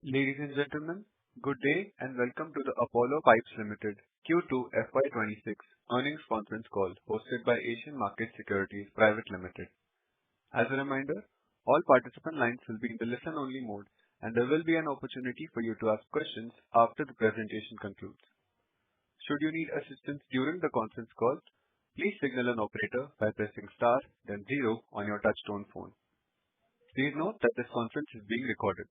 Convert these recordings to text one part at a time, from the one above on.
Ladies and gentlemen, good day and welcome to the Apollo Pipes Limited Q2 FY26 earnings conference call hosted by Asian Market Securities Private Limited. As a reminder, all participant lines will be in the listen-only mode, and there will be an opportunity for you to ask questions after the presentation concludes. Should you need assistance during the conference call, please signal an operator by pressing star, then zero on your touch-tone phone. Please note that this conference is being recorded.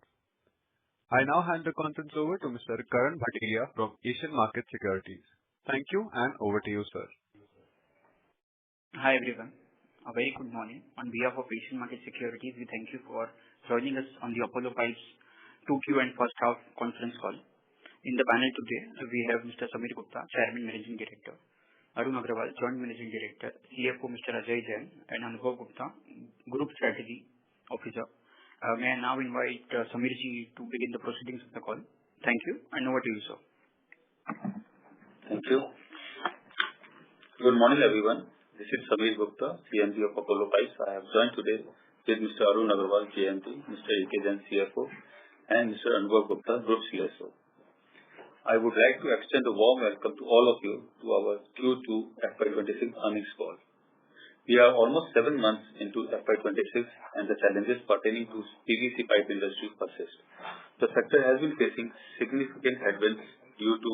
I now hand the conference over to Mr. Karan Bhatia from Asian Market Securities. Thank you, and over to you, sir. Hi everyone. A very good morning. On behalf of Asian Market Securities, we thank you for joining us on the Apollo Pipes 2Q and first half conference call. In the panel today, we have Mr. Samir Gupta, Chairman Managing Director, Arun Agrawal, Joint Managing Director, CFO Mr. Ajay Jain, and Anubhav Gupta, Group Strategy Officer. May I now invite Samirji to begin the proceedings of the call. Thank you, and over to you, sir. Thank you. Good morning, everyone. This is Samir Gupta, CMD of Apollo Pipes. I have joined today with Mr. Arun Agrawal, JMD, Mr. Ajay Jain, CFO, and Mr. Anubhav Gupta, Group CSO. I would like to extend a warm welcome to all of you to our Q2 FY26 earnings call. We are almost 7 months into FY26 and the challenges pertaining to PVC pipe industry persist. The sector has been facing significant headwinds due to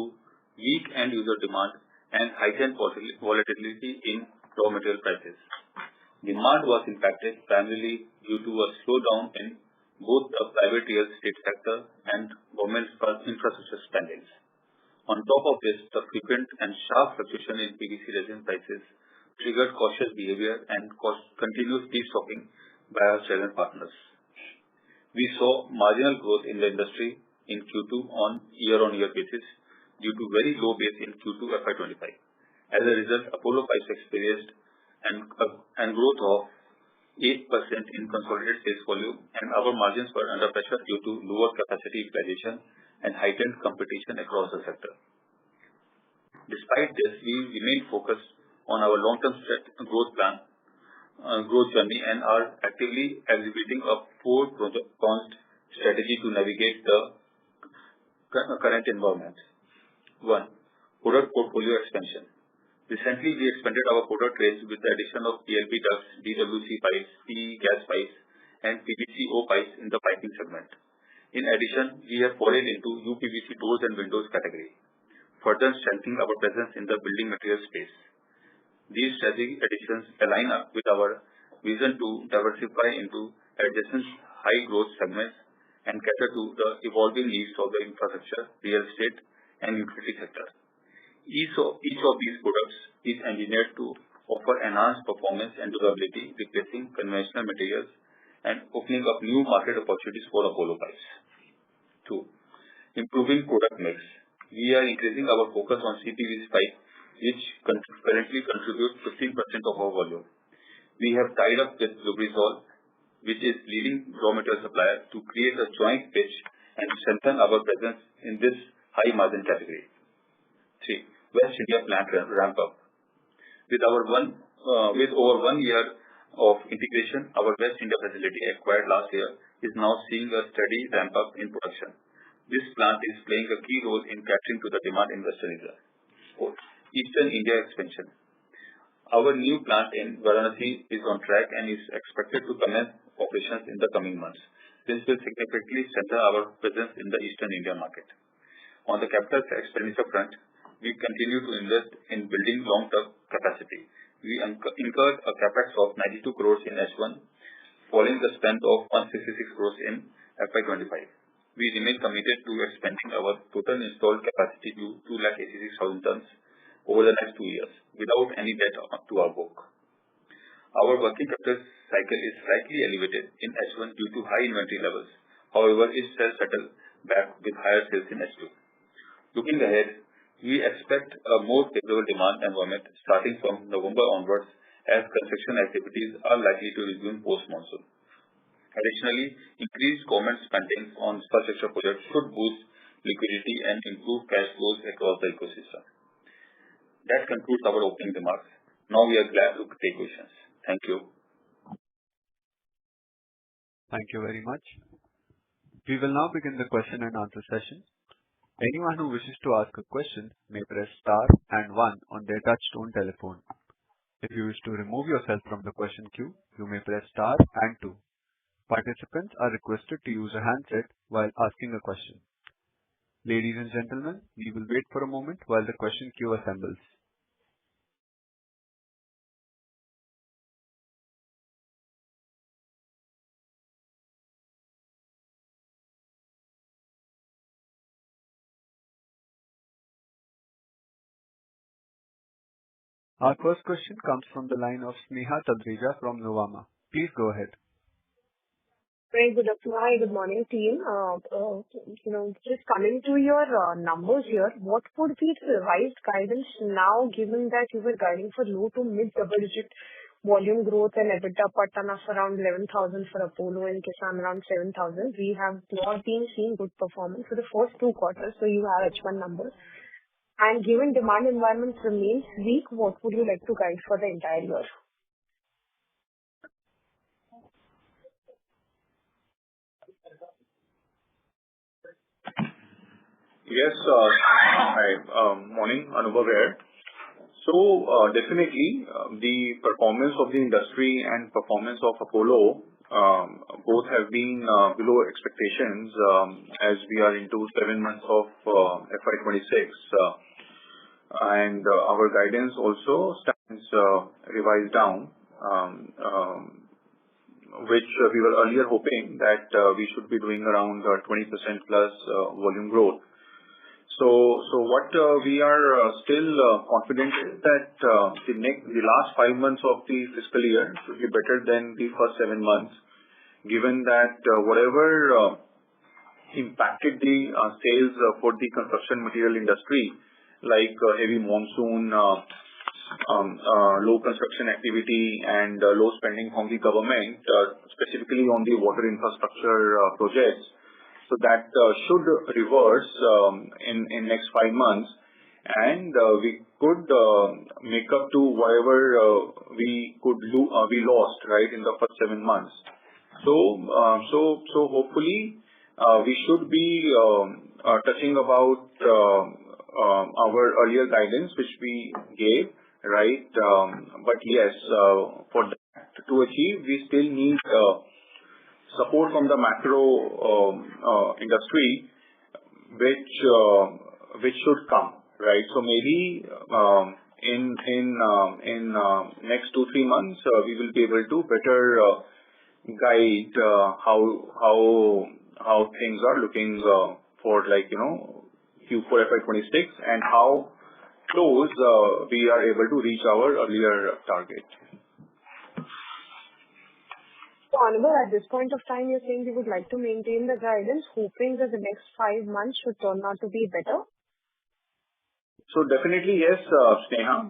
weak end-user demand and heightened volatility in raw material prices. Demand was impacted primarily due to a slowdown in both the private real estate sector and government infrastructure spendings. On top of this, the frequent and sharp fluctuation in PVC resin prices triggered cautious behavior and continuous destocking by our channel partners. We saw marginal growth in the industry in Q2 on year-on-year basis due to very low base in Q2 FY25. As a result, Apollo Pipes experienced an growth of 8% in consolidated sales volume, and our margins were under pressure due to lower capacity utilization and heightened competition across the sector. Despite this, we remain focused on our long-term growth journey and are actively executing a four-pronged strategy to navigate the current environment. 1. Product portfolio expansion. Recently, we expanded our product range with the addition of PLP ducts, DWC pipes, PE gas pipes, and PVC-O pipes in the piping segment. In addition, we have forayed into UPVC doors and windows category, further strengthening our presence in the building material space. These strategic additions align up with our vision to diversify into adjacent high-growth segments and cater to the evolving needs of the infrastructure, real estate, and utility sector. Each of these products is engineered to offer enhanced performance and durability, replacing conventional materials and opening up new market opportunities for Apollo Pipes. 2. Improving product mix. We are increasing our focus on CPVC pipe, which currently contributes 15% of our volume. We have tied up with Lubrizol, which is leading raw material supplier, to create a joint pitch and strengthen our presence in this high-margin category. 3. West India plant ramp up. With over 1 year of integration, our West India facility acquired last year is now seeing a steady ramp up in production. This plant is playing a key role in catering to the demand in Western India. 4. Eastern India expansion. Our new plant in Varanasi is on track and is expected to commence operations in the coming months. This will significantly strengthen our presence in the Eastern India market. On the capital expenditure front, we continue to invest in building long-term capacity. We incurred a capex of 92 crores in H1, following the spend of 166 crores in FY25. We remain committed to expanding our total installed capacity to 286,000 tons over the next 2 years, without any debt to our book. Our working capital cycle is slightly elevated in H1 due to high inventory levels. However, it shall settle back with higher sales in H2. Looking ahead, we expect a more favorable demand environment starting from November onwards, as construction activities are likely to resume post-monsoon. Additionally, increased government spending on infrastructure projects should boost liquidity and improve cash flows across the ecosystem. That concludes our opening remarks. Now we are glad to take questions. Thank you. Thank you very much. We will now begin the question and answer session. Anyone who wishes to ask a question may press star and one on their touchtone telephone. If you wish to remove yourself from the question queue, you may press star and two. Participants are requested to use a handset while asking a question. Ladies and gentlemen, we will wait for a moment while the question queue assembles. Our first question comes from the line of Sneha Talreja from Nuvama. Please go ahead. Very good afternoon. Hi, good morning, team. Just coming to your numbers here, what would be the revised guidance now, given that you were guiding for low to mid double-digit volume growth and EBITDA per ton of around 11,000 for Apollo and Kisan around 7,000? We have not been seeing good performance for the first 2 quarters, so you have H1 numbers. And given demand environment remains weak, what would you like to guide for the entire year? Yes, hi. Morning, Anubhav here. So, definitely, the performance of the industry and performance of Apollo both have been below expectations as we are into 7 months of FY26. And our guidance also stands revised down, which we were earlier hoping that we should be doing around 20% plus volume growth. So what we are still confident is that the last 5 months of the fiscal year should be better than the first 7 months, given that whatever impacted the sales for the construction material industry, like heavy monsoon, low construction activity, and low spending from the government, specifically on the water infrastructure projects. So that should reverse in next 5 months, and we could make up to whatever we lost, right, in the first 7 months. So hopefully we should be touching about our earlier guidance which we gave, right? But yes, for that to achieve, we still need support from the macro industry, which should come, right? So maybe in next 2-3 months we will be able to better guide how things are looking for, like, Q4 FY26 and how close we are able to reach our earlier target. So, Anubhav, at this point of time, you're saying you would like to maintain the guidance, hoping that the next 5 months should turn out to be better? So definitely yes, Sneha,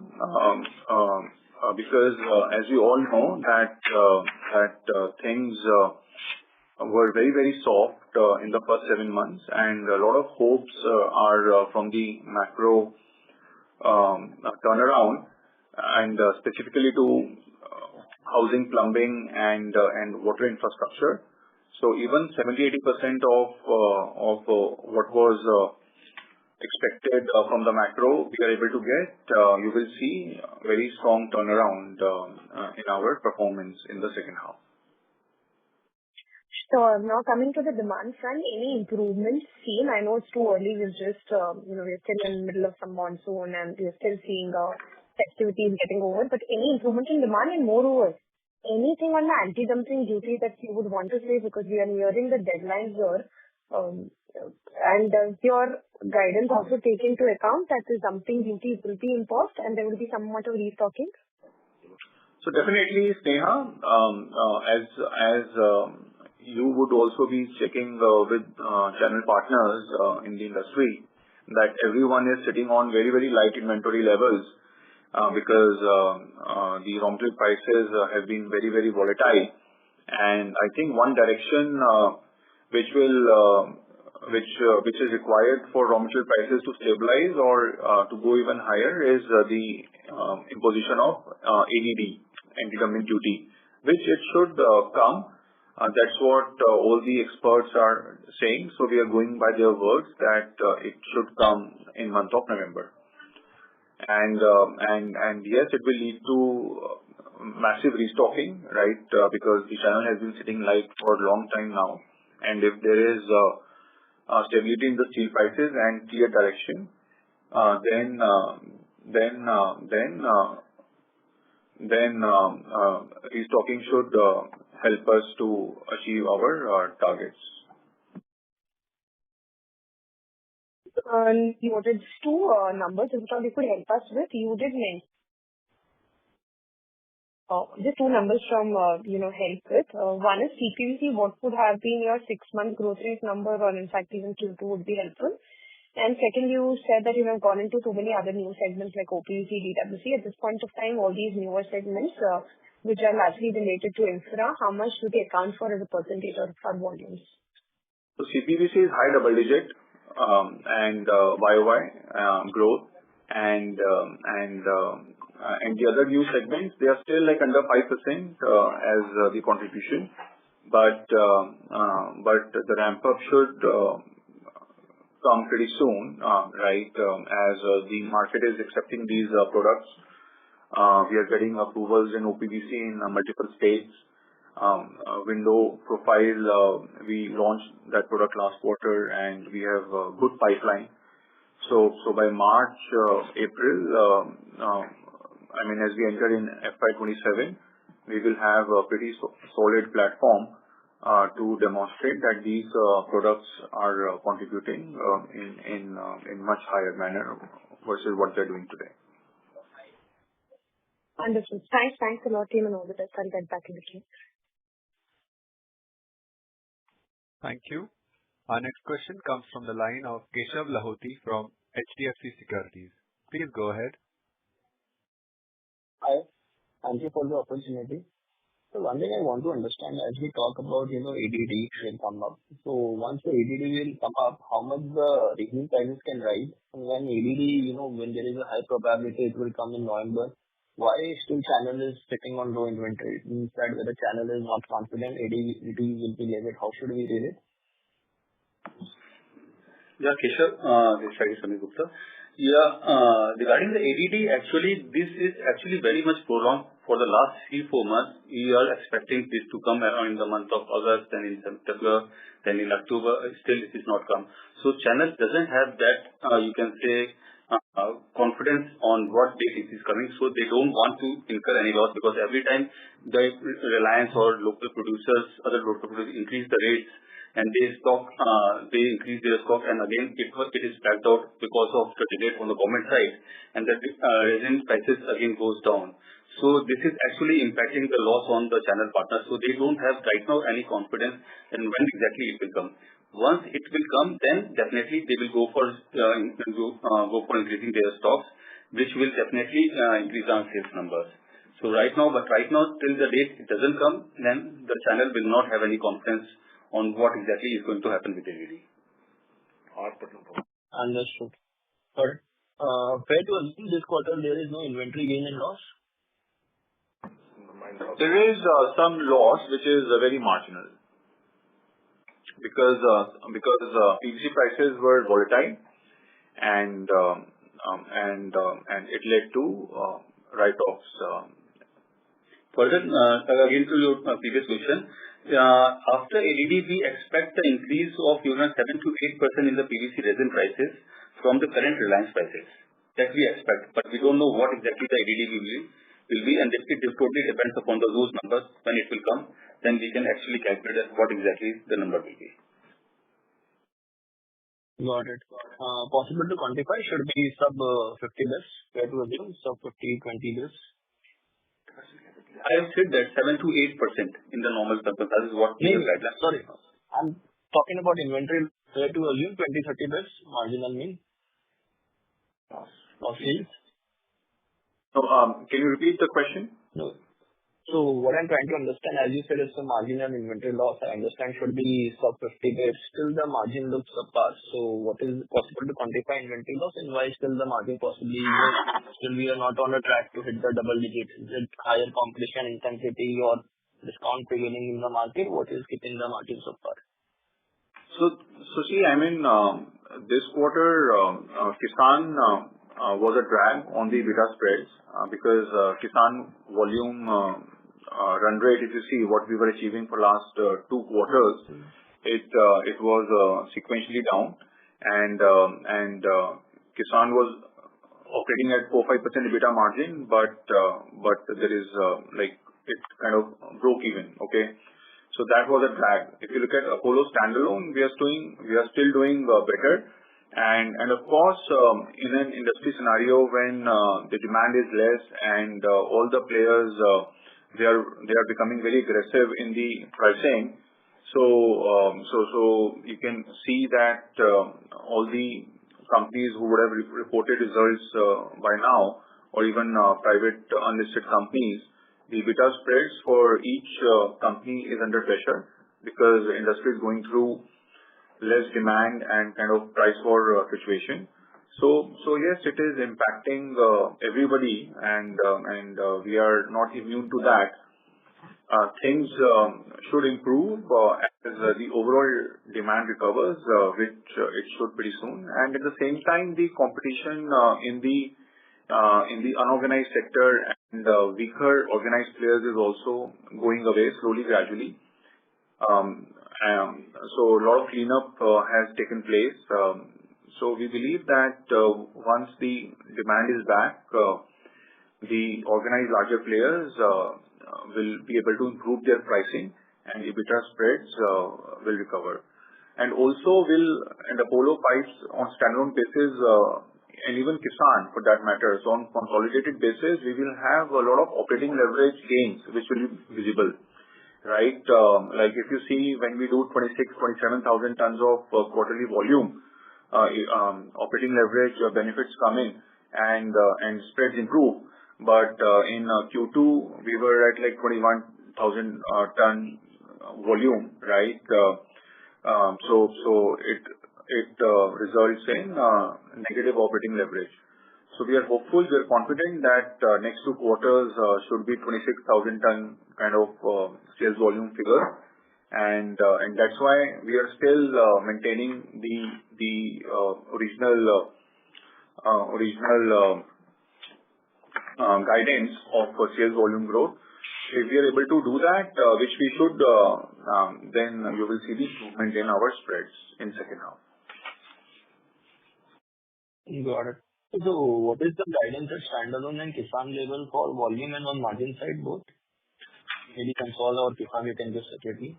because as you all know that things were very, very soft in the first 7 months, and a lot of hopes are from the macro turnaround, and specifically to housing, plumbing, and water infrastructure. So even 70-80% of what was expected from the macro, we are able to get. You will see very strong turnaround in our performance in the second half. So now coming to the demand front, any improvements seen? I know it's too early. We're just, we're still in the middle of some monsoon and we're still seeing festivities getting over. But any improvement in demand, and moreover, anything on the anti-dumping duty that you would want to say, because we are nearing the deadline here. And does your guidance also take into account that the dumping duty will be imposed and there will be some amount of restocking? So definitely, Sneha, as you would also be checking with channel partners in the industry, that everyone is sitting on very, very light inventory levels because the raw material prices have been very, very volatile. And I think one direction which is required for raw material prices to stabilize or to go even higher is the imposition of ADD, anti-dumping duty, which it should come That's what all the experts are saying. So we are going by their words that it should come in month of November. And yes, it will lead to massive restocking, right? Because the channel has been sitting light for a long time now. And if there is stability in the steel prices and clear direction, then restocking should help us to achieve our targets. You wanted two numbers, if you could help us with. You did mention just two numbers from help with. One is CPVC. What would have been your 6-month growth rate number, or in fact even Q2 would be helpful. And second, you said that you have gone into so many other new segments like OPVC, DWC. At this point of time, all these newer segments, which are largely related to infra, how much do they account for as a percentage of our volumes? So CPVC is high double digit and YOY growth, and the other new segments, they are still like under 5% as the contribution, but the ramp up should come pretty soon, right? As the market is accepting these products, we are getting approvals in OPVC in multiple states. Window profile, we launched that product last quarter, and we have a good pipeline. So by March, April, as we enter in FY27, we will have a pretty solid platform to demonstrate that these products are contributing in much higher manner versus what they're doing today. Understood. Thanks a lot, team, and all the best. I'll get back in the queue. Thank you. Our next question comes from the line of Keshav Lahoti from HDFC Securities. Please go ahead. Hi. Thank you for the opportunity. So one thing I want to understand as we talk about, ADD will come up. So once the ADD will come up, how much the resin prices can rise? And when ADD, when there is a high probability it will come in November, why still channel is sitting on low inventory? It means that where the channel is not confident, ADD will be levered. How should we read it? Yeah, Keshav, this is Samir Gupta. Regarding the ADD, actually, this is actually very much prolonged for the last 3-4 months. We are expecting this to come around in the month of August, then in September, then in October. Still, it is not come. So, channel doesn't have that, you can say, confidence on what date it is coming. So, they don't want to incur any loss, because every time the Reliance or local producers, other local producers increase the rates, and they increase their stock, and again it is backed out because of the delay from the government side, and the resin prices again goes down. So this is actually impacting the loss on the channel partners. So they don't have right now any confidence in when exactly it will come. Once it will come, then definitely they will go for increasing their stocks, which will definitely increase our sales numbers. So right now till the date it doesn't come, then the channel will not have any confidence on what exactly is going to happen with ADD. Understood. But fair to assume this quarter there is no inventory gain and loss? There is some loss, which is very marginal, because PVC prices were volatile, and it led to write-offs. Further, again to your previous question, after ADD, we expect the increase of 7 to 8% in the PVC resin prices from the current Reliance prices. That we expect, but we don't know what exactly the ADD will be, and it totally depends upon those numbers. When it will come, then we can actually calculate what exactly the number will be. Got it. Possible to quantify? Should be sub 50 bits? Fair to assume sub 50, 20 bits? I have said that 7 to 8% in the normal circle. That is what we have guidelines. Sorry, I'm talking about inventory. Fair to assume 20-30 bits marginal mean? Of sales? So, can you repeat the question? No. So what I'm trying to understand, as you said, it's a marginal inventory loss. I understand should be sub 50 bits. Still the margin looks subpar. So what is possible to quantify inventory loss, and why still the margin possibly still we are not on a track to hit the double digits? Is it higher competition intensity, or discount prevailing in the market? What is keeping the margin so far? See, this quarter, Kisan was a drag on the EBITDA spreads because Kisan volume run rate, if you see what we were achieving for last 2 quarters, it was sequentially down, and Kisan was operating at 4-5% EBITDA margin, but there is it kind of broke even. Okay. So that was a drag. If you look at Apollo standalone, we are still doing better. And of course, in an industry scenario when the demand is less and all the players they are becoming very aggressive in the pricing. So you can see that all the companies who would have reported results by now, or even private unlisted companies, the EBITDA spreads for each company is under pressure because the industry is going through less demand and kind of price war situation. So yes, it is impacting everybody, and we are not immune to that. Things should improve as the overall demand recovers, which it should pretty soon. And at the same time, the competition in the unorganized sector and weaker organized players is also going away slowly, gradually. So a lot of cleanup has taken place. So we believe that once the demand is back, the organized larger players will be able to improve their pricing and EBITDA spreads will recover. And also Apollo Pipes on standalone basis, and even Kisan for that matter, so on consolidated basis, we will have a lot of operating leverage gains which will be visible, right? Like if you see when we do 27,000 tons of quarterly volume, operating leverage benefits come in and spreads improve. But in Q2 we were at like 21,000 ton volume, right? So it results in negative operating leverage. So we are hopeful, we are confident that next 2 quarters should be 26,000 ton kind of sales volume figure, and that's why we are still maintaining the original guidance of sales volume growth. If we are able to do that, which we should, then you will see the improvement in our spreads in second half. Got it. So what is the guidance at standalone and Kisan level for volume and on margin side both? Maybe Concall or Kisan you can give separately.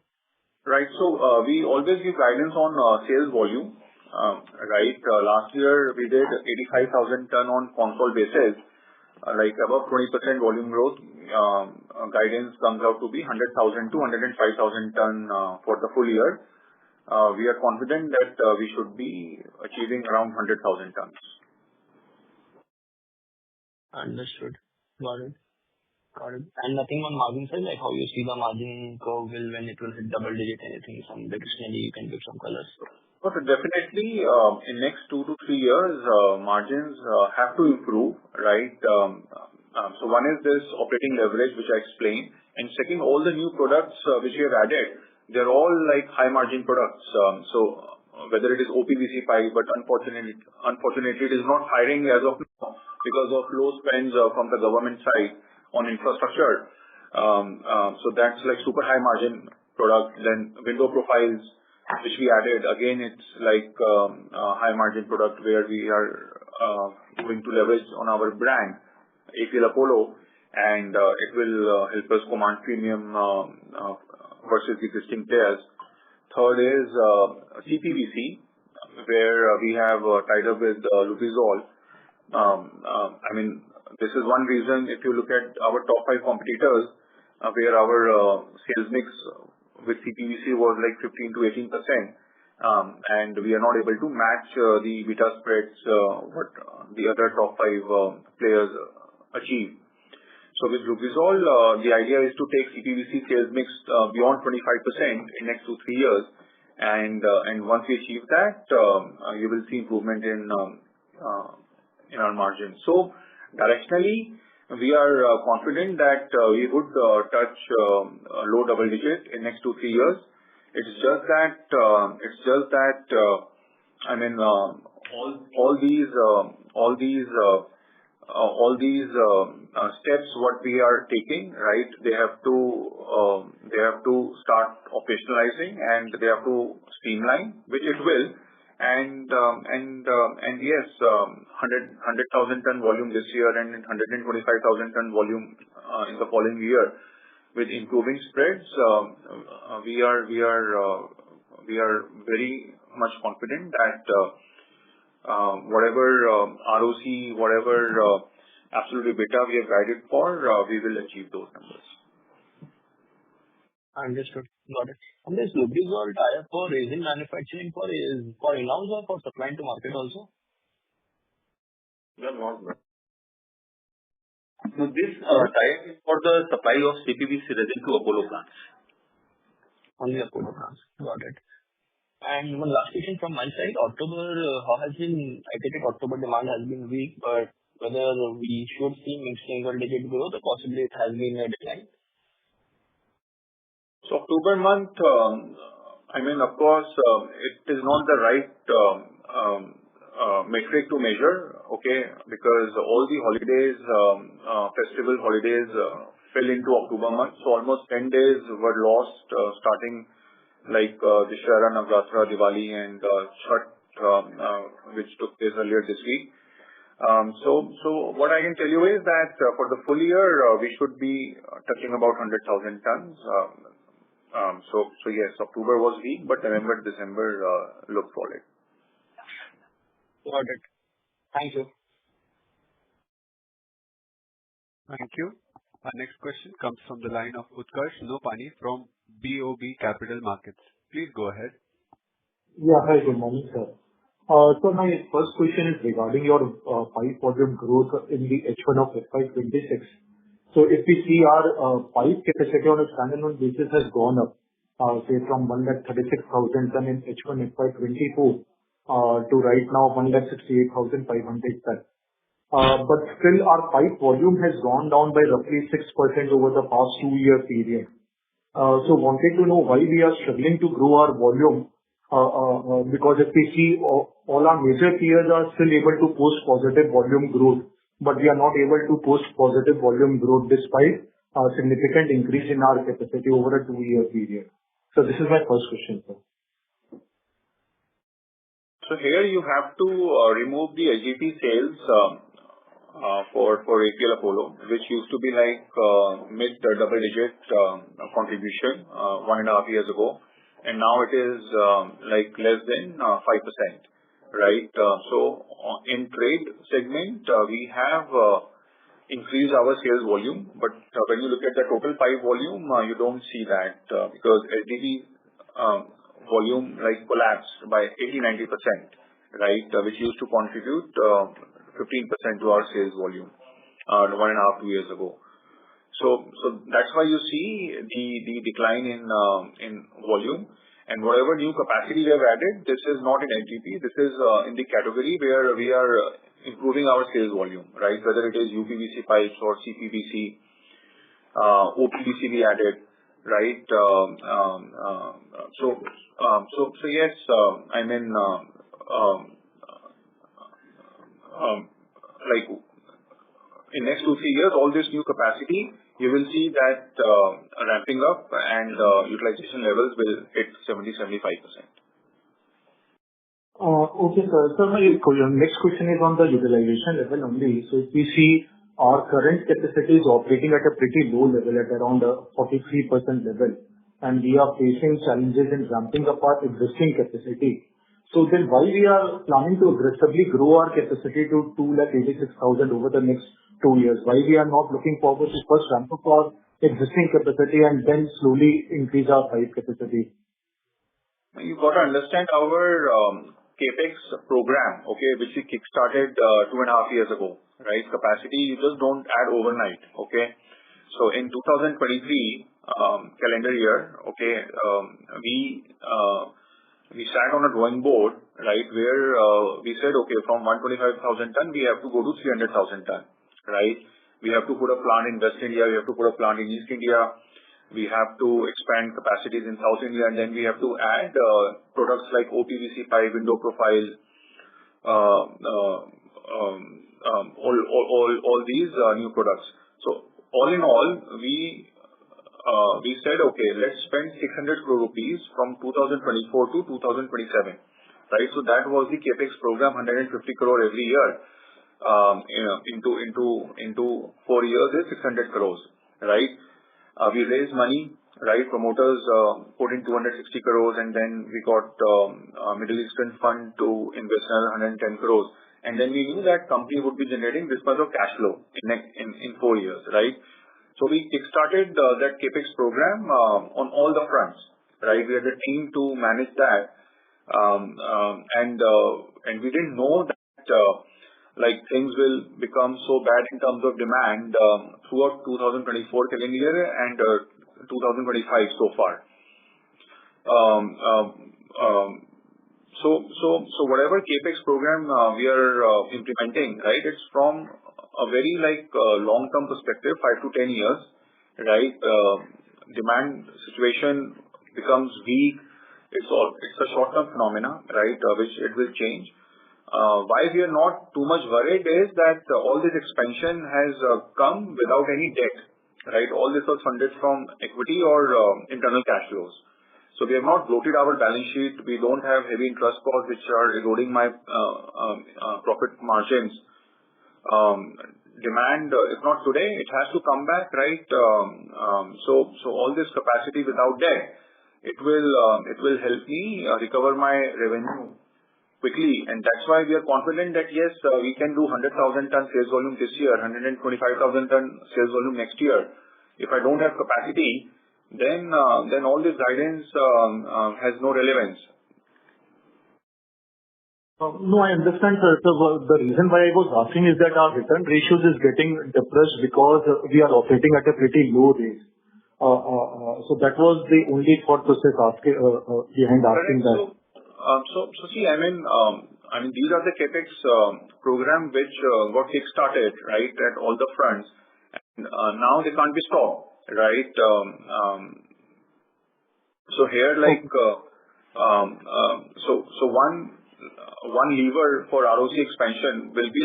Right. So we always give guidance on sales volume. Right. Last year we did 85,000 ton on Concall basis. Like above 20% volume growth, guidance comes out to be 100,000 to 105,000 ton for the full year. We are confident that we should be achieving around 100,000 tons. Understood. Got it. And nothing on margin side, like how you see the margin curve when it will hit double digit, anything, some directionally you can give some colors? But definitely, in next 2 to 3 years, margins have to improve, right? So one is this operating leverage, which I explained. And second, all the new products which we have added, they're all like high margin products. So whether it is OPVC pipe, but unfortunately it is not hiring as of now because of low spends from the government side on infrastructure. So that's like super high margin product. Then window profiles, which we added, again, it's like high margin product where we are going to leverage on our brand, APL Apollo, and it will help us command premium versus existing players. Third is CPVC, where we have tied up with Lubrizol. I mean, this is one reason if you look at our top 5 competitors, where our sales mix with CPVC was like 15 to 18%, and we are not able to match the EBITDA spreads what the other top 5 players achieve. So with Lubrizol, the idea is to take CPVC sales mix beyond 25% in next 2-3 years, and once we achieve that, you will see improvement in our margins. So directionally, we are confident that we would touch low double digit in next 2-3 years. It's just that I mean all these steps what we are taking, right? They have to start operationalizing and they have to streamline, which it will. And yes, 100,000 ton volume this year and 125,000 ton volume in the following year with improving spreads. We are very much confident that whatever ROC, whatever absolute EBITDA we have guided for, we will achieve those numbers. Understood. Got it. And this Lubrizol tie-up for resin manufacturing is for in-house or for supplying to market also? No, this tie-up is for the supply of CPVC resin to Apollo plants. Only Apollo plants. Got it. And one last question from my side. October, how has been? I think October demand has been weak, but whether we should see mid-single digit growth or possibly it has been a decline? So October month, I mean, of course, it is not the right metric to measure, okay, because all the holidays, festival holidays fell into October month. So almost 10 days were lost, starting like Dussehra, Navratri, Diwali and Chhath, which took place earlier this week. So what I can tell you is that for the full year, we should be touching about 100,000 tons. So yes, October was weak, but November, December looked solid. Got it. Thank you. Thank you. Our next question comes from the line of Utkarsh Nopani from BOB Capital Markets. Please go ahead. Yeah. Hi, good morning, sir. So my first question is regarding your pipe volume growth in the H1 of FY26. So if we see our pipe capacity on a standalone basis has gone up, say from 136,000 ton in H1 FY24 to right now 168,500 ton. But still our pipe volume has gone down by roughly 6% over the past 2-year period. So wanted to know why we are struggling to grow our volume, because if we see all our major peers are still able to post positive volume growth, but we are not able to post positive volume growth despite a significant increase in our capacity over a 2-year period. So this is my first question, sir. So here you have to remove the LGP sales for APL Apollo, which used to be like mid double digit contribution 1.5 years ago, and now it is like less than 5%, right? So in trade segment, we have increased our sales volume, but when you look at the total pipe volume, you don't see that because LGP volume like collapsed by 80-90%, right? Which used to contribute 15% to our sales volume 1.5-2 years ago. So that's why you see the decline in volume, and whatever new capacity we have added, this is not in LGP. This is in the category where we are improving our sales volume, right? Whether it is UPVC pipes or CPVC, OPVC we added, right? So yes, I mean, like in next 2-3 years, all this new capacity, you will see that ramping up and utilization levels will hit 70-75%. Okay, sir. So my next question is on the utilization level only. So if we see our current capacity is operating at a pretty low level at around 43% level, and we are facing challenges in ramping up our existing capacity. So then why we are planning to aggressively grow our capacity to 286,000 over the next 2 years? Why we are not looking forward to first ramp up our existing capacity and then slowly increase our pipe capacity? You've got to understand our capex program, okay, which we kickstarted 2.5 years ago, right? Capacity you just don't add overnight, okay? So in 2023 calendar year, okay, we sat on a drawing board, right, where we said, okay, from 125,000 ton we have to go to 300,000 ton, right? We have to put a plant in West India. We have to put a plant in East India. We have to expand capacities in South India, and then we have to add products like OPVC pipe, window profile, all these new products. So all in all, we said, okay, let's spend 600 crore rupees from 2024 to 2027, right? So that was the capex program, 150 crore every year. Into 4 years is 600 crores, right? We raised money, right? Promoters put in 260 crores, and then we got Middle Eastern Fund to invest another 110 crores. And then we knew that company would be generating this much of cash flow in 4 years, right? So we kickstarted that capex program on all the fronts, right? We had a team to manage that, and we didn't know that like things will become so bad in terms of demand throughout 2024 calendar year and 2025 so far. So whatever capex program we are implementing, right? It's from a very long-term perspective, 5 to 10 years, right? Demand situation becomes weak. It's a short-term phenomena, right? Which it will change. Why we are not too much worried is that all this expansion has come without any debt, right? All this was funded from equity or internal cash flows. So we have not bloated our balance sheet. We don't have heavy interest costs which are eroding my profit margins. Demand, if not today, it has to come back, right? So all this capacity without debt, it will help me recover my revenue quickly, and that's why we are confident that yes, we can do 100,000 ton sales volume this year, 125,000 ton sales volume next year. If I don't have capacity, then all this guidance has no relevance. No, I understand, sir. So the reason why I was asking is that our return ratios is getting depressed because we are operating at a pretty low rate. So that was the only thought process behind asking that. So see, I mean, these are the capex program which got kick-started, right, at all the fronts. And now they can't be stopped, right? So here, so one lever for ROC expansion will be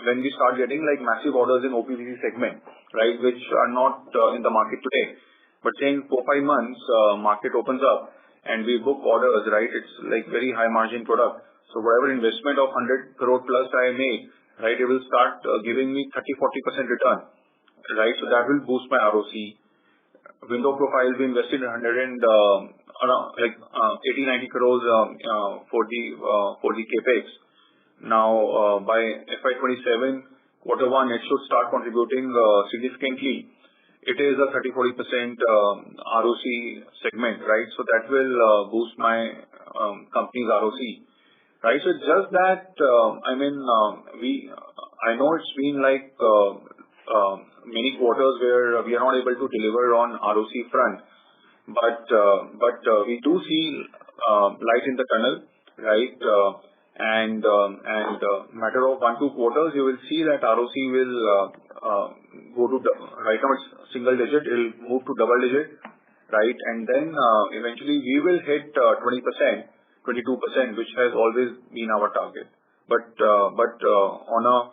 when we start getting massive orders in OPVC segment, right, which are not in the market today. But say in 4-5 months, market opens up and we book orders, right? It's very high margin product. So whatever investment of 100 crore plus I made, right, it will start giving me 30-40% return, right? So that will boost my ROC. Window profile, we invested 80-90 crores for the capex. Now by FY27 Q1, it should start contributing significantly. It is a 30-40% ROC segment, right? So that will boost my company's ROC, right? So it's just that I know it's been many quarters where we are not able to deliver on ROC front, but we do see light in the tunnel, right? And matter of 1-2 quarters, you will see that ROC will go to right now it's single digit, it will move to double digit, right? And then eventually we will hit 20%, 22%, which has always been our target. But on a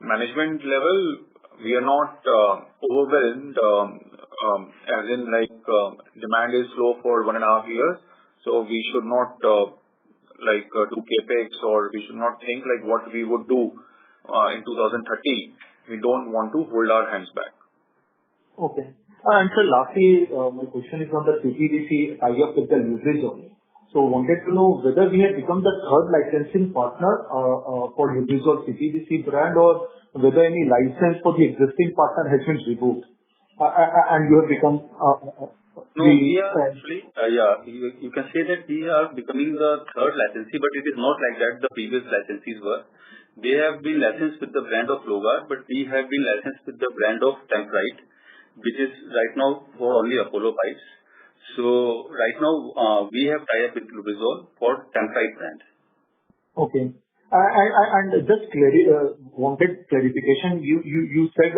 management level, we are not overwhelmed, as in demand is slow for 1.5 years, so we should not do capex, or we should not think what we would do in 2030. We don't want to hold our hands back. Okay. And sir, lastly, my question is on the CPVC tie-up with the Lubrizol. So wanted to know whether we have become the third licensing partner for Lubrizol CPVC brand, or whether any license for the existing partner has been revoked, and you have become no, we are actually, you can say that we are becoming the third licensee, but it is not like that the previous licensees were. They have been licensed with the brand of Logar, but we have been licensed with the brand of Temprite, which is right now for only Apollo pipes. So right now we have tie-up with Lubrizol for Temprite brand. Okay. And just wanted clarification. You said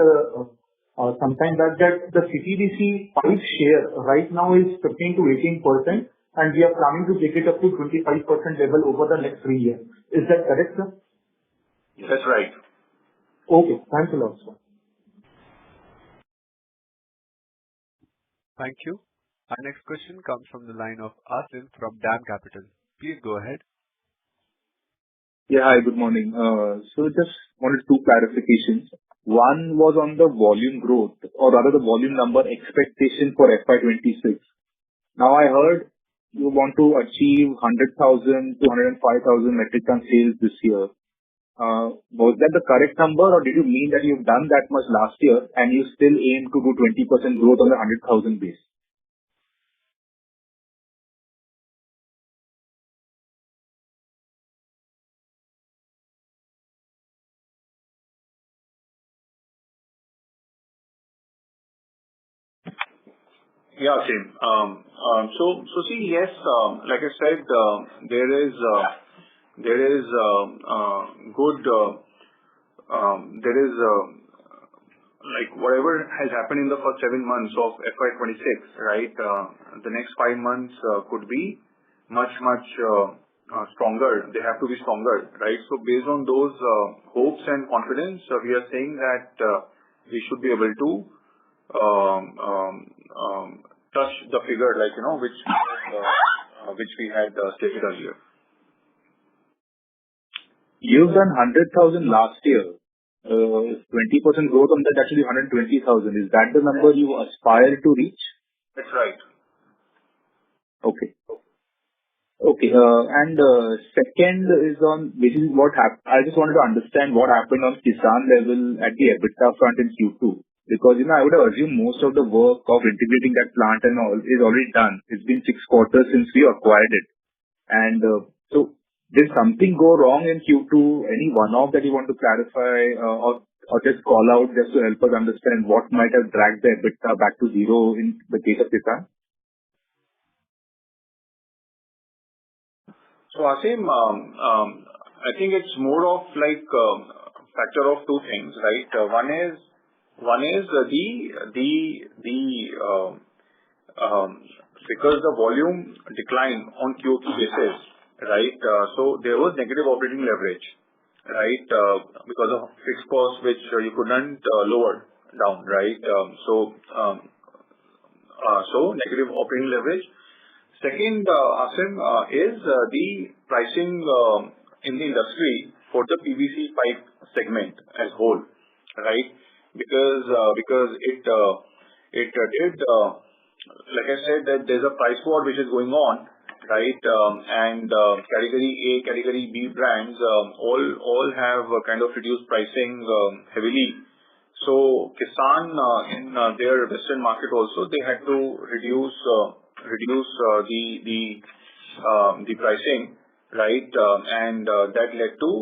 sometime back that the CPVC pipe share right now is 15 to 18%, and we are planning to take it up to 25% level over the next 3 years. Is that correct, sir? That's right. Okay. Thanks a lot, sir. Thank you. Our next question comes from the line of Asim from DAM Capital. Please go ahead. Yeah. Hi, good morning. Just wanted 2 clarifications. One was on the volume growth, or rather the volume number expectation for FY26. Now, I heard you want to achieve 100,000 to 105,000 metric ton sales this year. Was that the correct number, or did you mean that you've done that much last year and you still aim to do 20% growth on the 100,000 base? Yeah, Asim. See, yes, like I said, there is like whatever has happened in the first 7 months of FY26, right? The next 5 months could be much stronger. They have to be stronger, right? Based on those hopes and confidence, we are saying that we should be able to touch the figure, like, which we had stated earlier. You've done 100,000 last year. 20% growth on that, actually 120,000. Is that the number you aspire to reach? That's right. Okay. Second is on basically what happened. I just wanted to understand what happened on Kisan level at the EBITDA front in Q2. Because, I would have assumed most of the work of integrating that plant and all is already done. It's been 6 quarters since we acquired it. Did something go wrong in Q2? Any one-off that you want to clarify, or just call out just to help us understand what might have dragged the EBITDA back to zero in the case of Kisan? Asim, I think it's more of like factor of 2 things, right? One is because the volume declined on QoQ basis, right? There was negative operating leverage, right? Because of fixed costs which you couldn't lower down, right? Negative operating leverage. Second, Asim, is the pricing in the industry for the PVC pipe segment as whole, right? Because it did, like I said, that there's a price war which is going on, right? Category A, category B brands all have kind of reduced pricing heavily. Kisan in their western market also, they had to reduce the pricing, right? That led to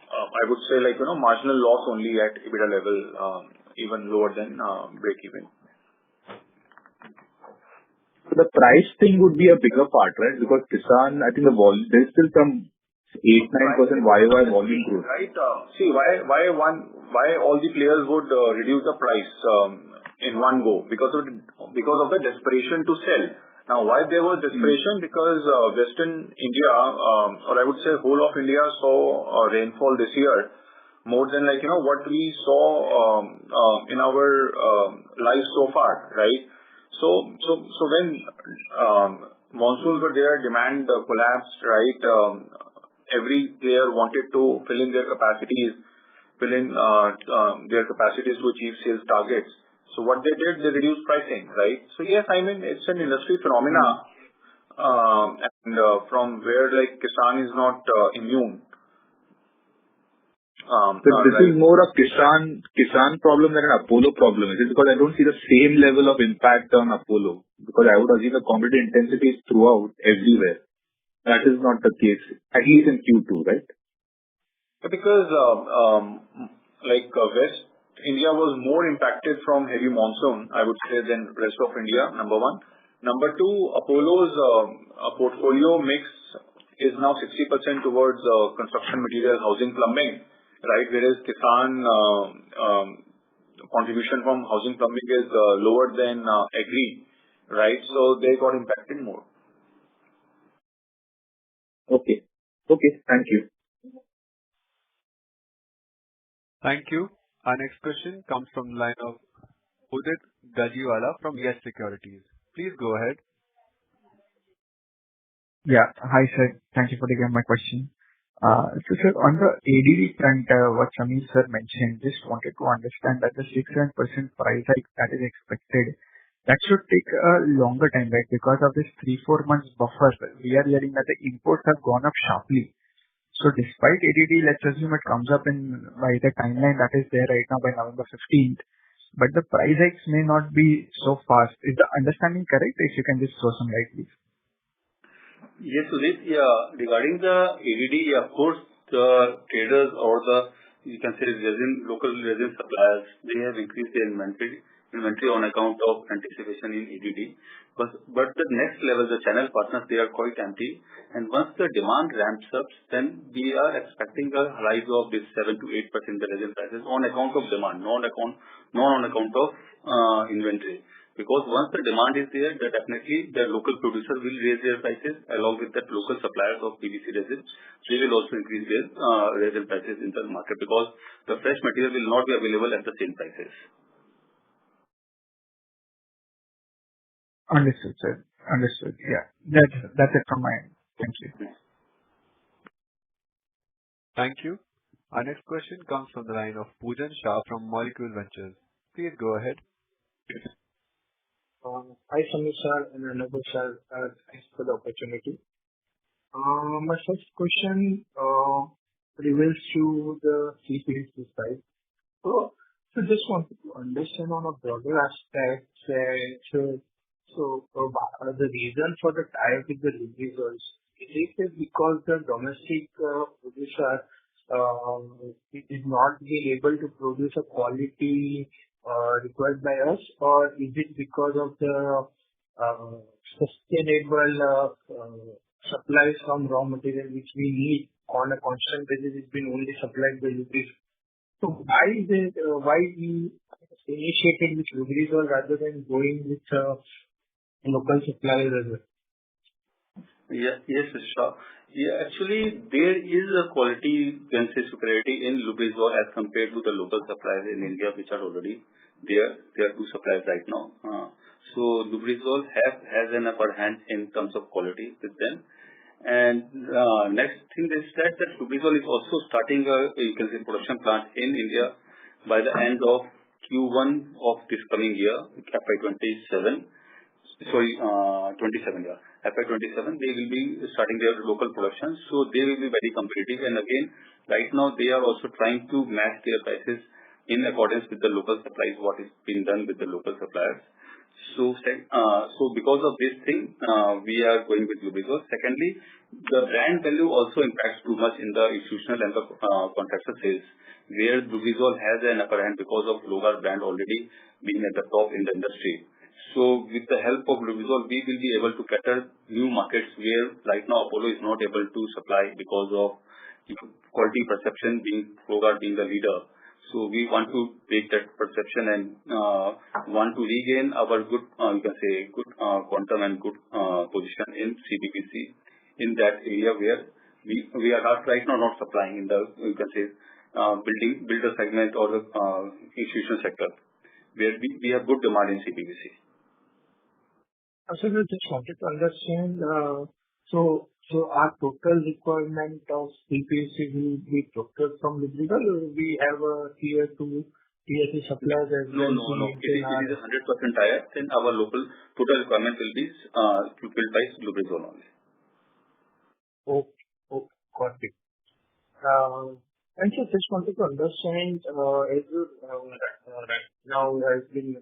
I would say marginal loss only at EBITDA level, even lower than break even. The price thing would be a bigger part, right? Because Kisan, I think there's still some 8-9% YOY volume growth. Right. See, why all the players would reduce the price in one go? Because of the desperation to sell. Now, why there was desperation? Because Western India, or I would say whole of India, saw rainfall this year more than what we saw in our lives so far, right? When monsoons were there, demand collapsed, right? Every player wanted to fill in their capacities to achieve sales targets. What they did, they reduced pricing, right? Yes, I mean, it's an industry phenomena, and from where Kisan is not immune. This is more a Kisan problem than an Apollo problem. Is it because I don't see the same level of impact on Apollo? Because I would assume the competitive intensity is throughout everywhere. That is not the case, at least in Q2, right? Because West India was more impacted from heavy monsoon, I would say, than rest of India, number one. Number two, Apollo's portfolio mix is now 60% towards construction material, housing, plumbing, right? Whereas Kisan contribution from housing, plumbing is lower than agri, right? So they got impacted more. Okay. Okay. Thank you. Thank you. Our next question comes from the line of Udit Gajiwala from Yes Securities. Please go ahead. Yeah. Hi, sir. Thank you for taking my question. So, sir, on the ADD front, what Samir sir mentioned, just wanted to understand that the 6% price hike that is expected, that should take a longer time, right? Because of this 3-4 months buffer, we are hearing that the imports have gone up sharply. So despite ADD, let's assume it comes up by the timeline that is there right now by November 15th, but the price hikes may not be so fast. Is the understanding correct? If you can just throw some light, please. Yes, Sudhir. Yeah, regarding the ADD, of course, the traders or you can say local resin suppliers, they have increased their inventory on account of anticipation in ADD. But the next level, the channel partners, they are quite empty. And once the demand ramps up, then we are expecting a rise of this 7 to 8% the resin prices on account of demand, not on account of inventory. Because once the demand is there, then definitely the local producer will raise their prices along with that local suppliers of PVC resin. They will also increase their resin prices in the market because the fresh material will not be available at the same prices. Understood, sir. Understood. Yeah. That's it from my end. Thank you. Thank you. Our next question comes from the line of Poojan Shah from Molecule Ventures. Please go ahead. Hi, Samir sir and Anubhav sir. Thanks for the opportunity. My first question relates to the CPVC side. So just wanted to understand on a broader aspect, the reason for the tie-up with the Lubrizol, is it because the domestic producer is not being able to produce a quality required by us, or is it because of the sustainable supplies from raw material which we need on a constant basis is being only supplied by Lubrizol? So why we initiated with Lubrizol rather than going with local suppliers as well? Yes, sure. Yeah, actually, there is a quality, can say, superiority in Lubrizol as compared to the local suppliers in India, which are already there. There are two suppliers right now. So Lubrizol has an upper hand in terms of quality with them. And next thing is that Lubrizol is also starting you can say, production plant in India by the end of Q1 of this coming year, FY27. Sorry, 27, yeah. FY27, they will be starting their local production. So they will be very competitive. And again, right now, they are also trying to match their prices in accordance with the local supplies, what is being done with the local suppliers. So because of this thing, we are going with Lubrizol. Secondly, the brand value also impacts too much in the institutional and the contractor sales, where Lubrizol has an upper hand because of Logar brand already being at the top in the industry. So with the help of Lubrizol, we will be able to cater new markets where right now Apollo is not able to supply because of quality perception Logar being the leader. So we want to take that perception and want to regain our good, you can say, good quantum and good position in CPVC in that area where we are not right now not supplying in the, you can say, builder segment or the institutional sector where we have good demand in CPVC. So I just wanted to understand, so our total requirement of CPVC will be procured from Lubrizol, or we have a tier 2, tier 3 suppliers as well? No. It is 100% tie-up, and our local total requirement will be fulfilled by Lubrizol only. Okay, got it. And so just wanted to understand, as you right now has been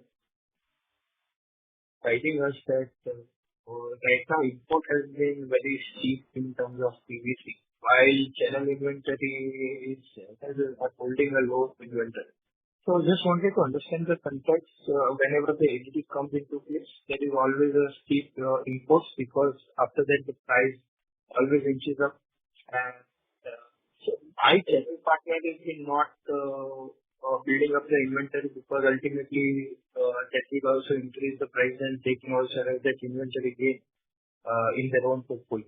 guiding us that right now import has been very steep in terms of PVC, while channel inventory is holding a low inventory. So just wanted to understand the context. Whenever the ADD comes into place, there is always a steep imports because after that the price always inches up. And so my channel partner has been not building up the inventory because ultimately that will also increase the price and they can also have that inventory gain in their own portfolio.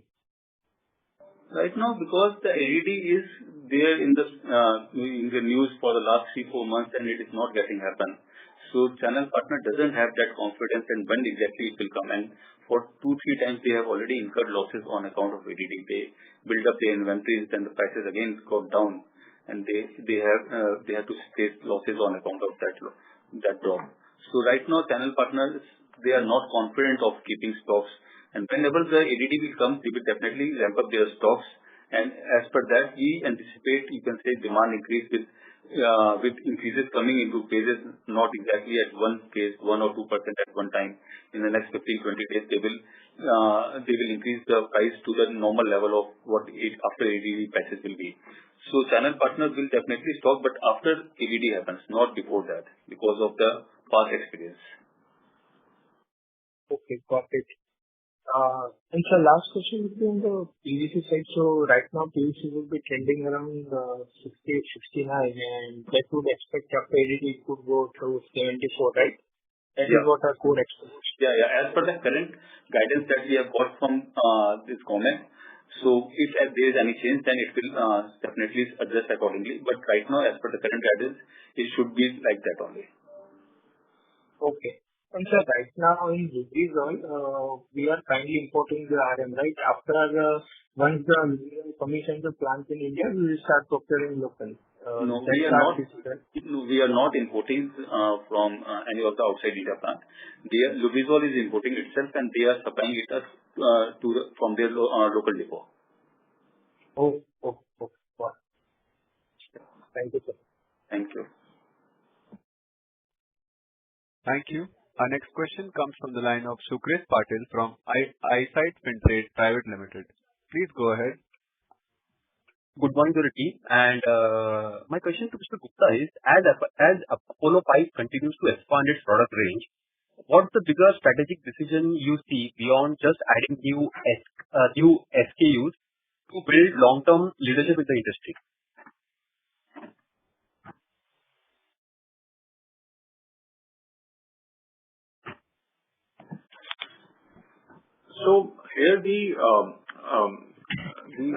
Right now, because the LED is there in the news for the last 3-4 months and it is not getting happen. So channel partner doesn't have that confidence and when exactly it will come. And for 2-3 times they have already incurred losses on account of LED. They build up their inventories, then the prices again got down, and they have to face losses on account of that drop. So right now, channel partners, they are not confident of keeping stocks. And whenever the ADD will come, they will definitely ramp up their stocks. And as per that, we anticipate, you can say, demand increase with increases coming into phases, not exactly at one phase, 1 or 2% at one time. In the next 15-20 days, they will increase the price to the normal level of what after ADD prices will be. So channel partners will definitely stock, but after ADD happens, not before that, because of the past experience. Okay, got it. And so last question would be on the PVC side. So right now PVC will be trending around 68, 69, and that would expect after ADD it could go to 74, right? That is what our core expectation. Yeah. As per the current guidance that we have got from this comment, so if there is any change, then it will definitely adjust accordingly. But right now, as per the current guidance, it should be like that only. Okay. And sir, right now in Lubrizol, we are currently importing the RM, right? After once the Lubrizol commissions the plant in India, we will start procuring local. No, we are not importing from any of the outside India plant. Lubrizol is importing itself and they are supplying it from their local depot. Okay. Wow. Thank you, sir. Thank you. Thank you. Our next question comes from the line of Sukrit Patil from Eyesight Fintrade Private Limited. Please go ahead. Good morning to the team. And my question to Mr. Gupta is, as Apollo Pipe continues to expand its product range, what's the bigger strategic decision you see beyond just adding new SKUs to build long-term leadership in the industry? So here the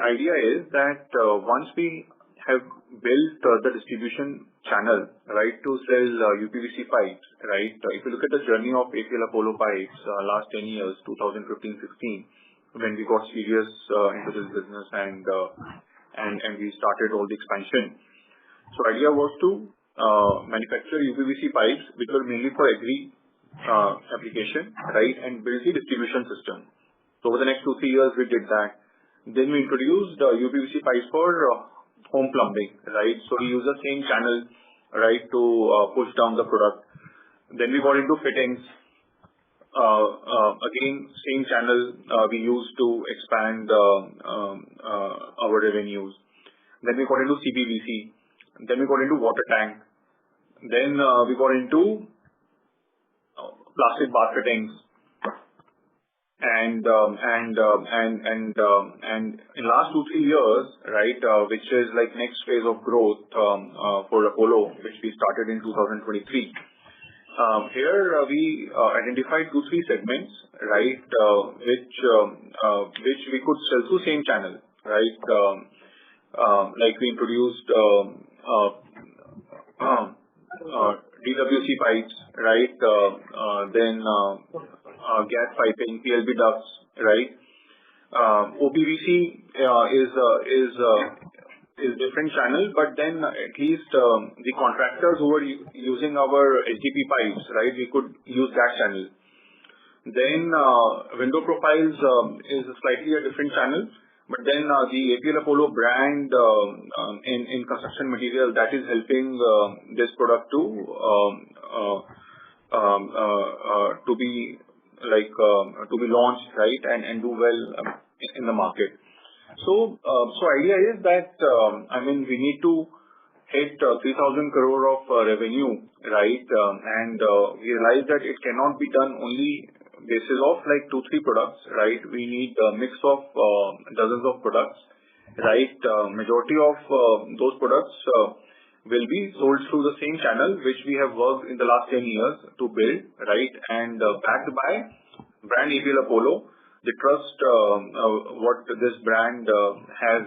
idea is that once we have built the distribution channel, right, to sell UPVC pipes, right? If you look at the journey of APL Apollo Pipes, last 10 years, 2015-16, when we got serious into this business and we started all the expansion. So idea was to manufacture UPVC pipes, which were mainly for agri application, right, and build the distribution system. So over the next 2-3 years, we did that. Then we introduced UPVC pipes for home plumbing, right? So we use the same channel, right, to push down the product. Then we got into fittings. Again, same channel we used to expand our revenues. Then we got into CPVC. Then we got into water tank. Then we got into plastic bath fittings, and in last 2-3 years, right, which is like next phase of growth for Apollo, which we started in 2023. Here we identified 2-3 segments, right, which we could sell through same channel, right? Like we introduced DWC pipes, right? Then gas piping, PLB ducts, right? OPVC is different channel, but then at least the contractors who were using our HDP pipes, right, we could use that channel. Then window profiles is slightly a different channel, but then the APL Apollo brand in construction material, that is helping this product to be launched, right, and do well in the market. So idea is that we need to hit 3,000 crore of revenue, right, and we realize that it cannot be done only basis of like 2-3 products, right? We need a mix of dozens of products, right? Majority of those products will be sold through the same channel which we have worked in the last 10 years to build, right? And backed by brand APL Apollo, the trust what this brand has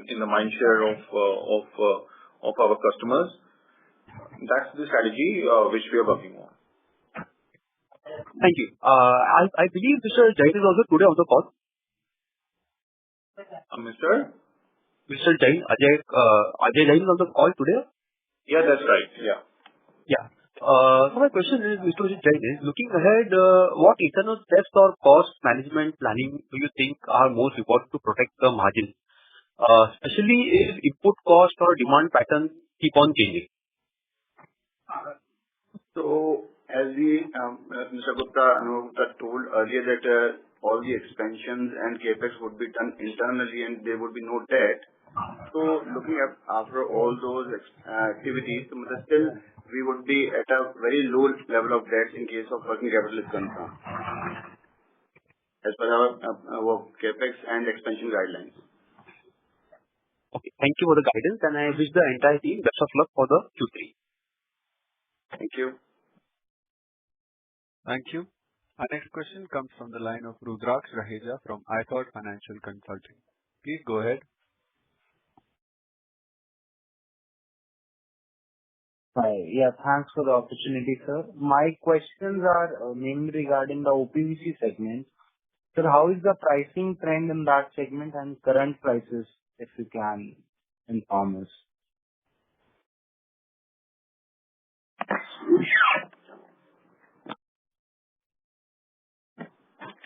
in the mind share of our customers. That's the strategy which we are working on. Thank you. I believe Mr. Jain is also today on the call. Mr. Jain, Ajay Jain is on the call today. Yeah, that's right. Yeah. Yeah. So my question is, Mr. Jain, is looking ahead, what internal steps or cost management planning do you think are most important to protect the margin, especially if input cost or demand patterns keep on changing? So as Mr. Gupta, Anurag Gupta told earlier that all the expansions and CapEx would be done internally and there would be no debt. So looking at after all those activities, still we would be at a very low level of debt in case of working capital is concerned, as per our CapEx and expansion guidelines. Okay, thank you for the guidance, and I wish the entire team best of luck for the Q3. Thank you. Thank you. Our next question comes from the line of Rudraksh Raheja from iThought Financial Consulting. Please go ahead. Hi. Yeah, thanks for the opportunity, sir. My questions are mainly regarding the OPVC segment. Sir, how is the pricing trend in that segment and current prices, if you can inform us?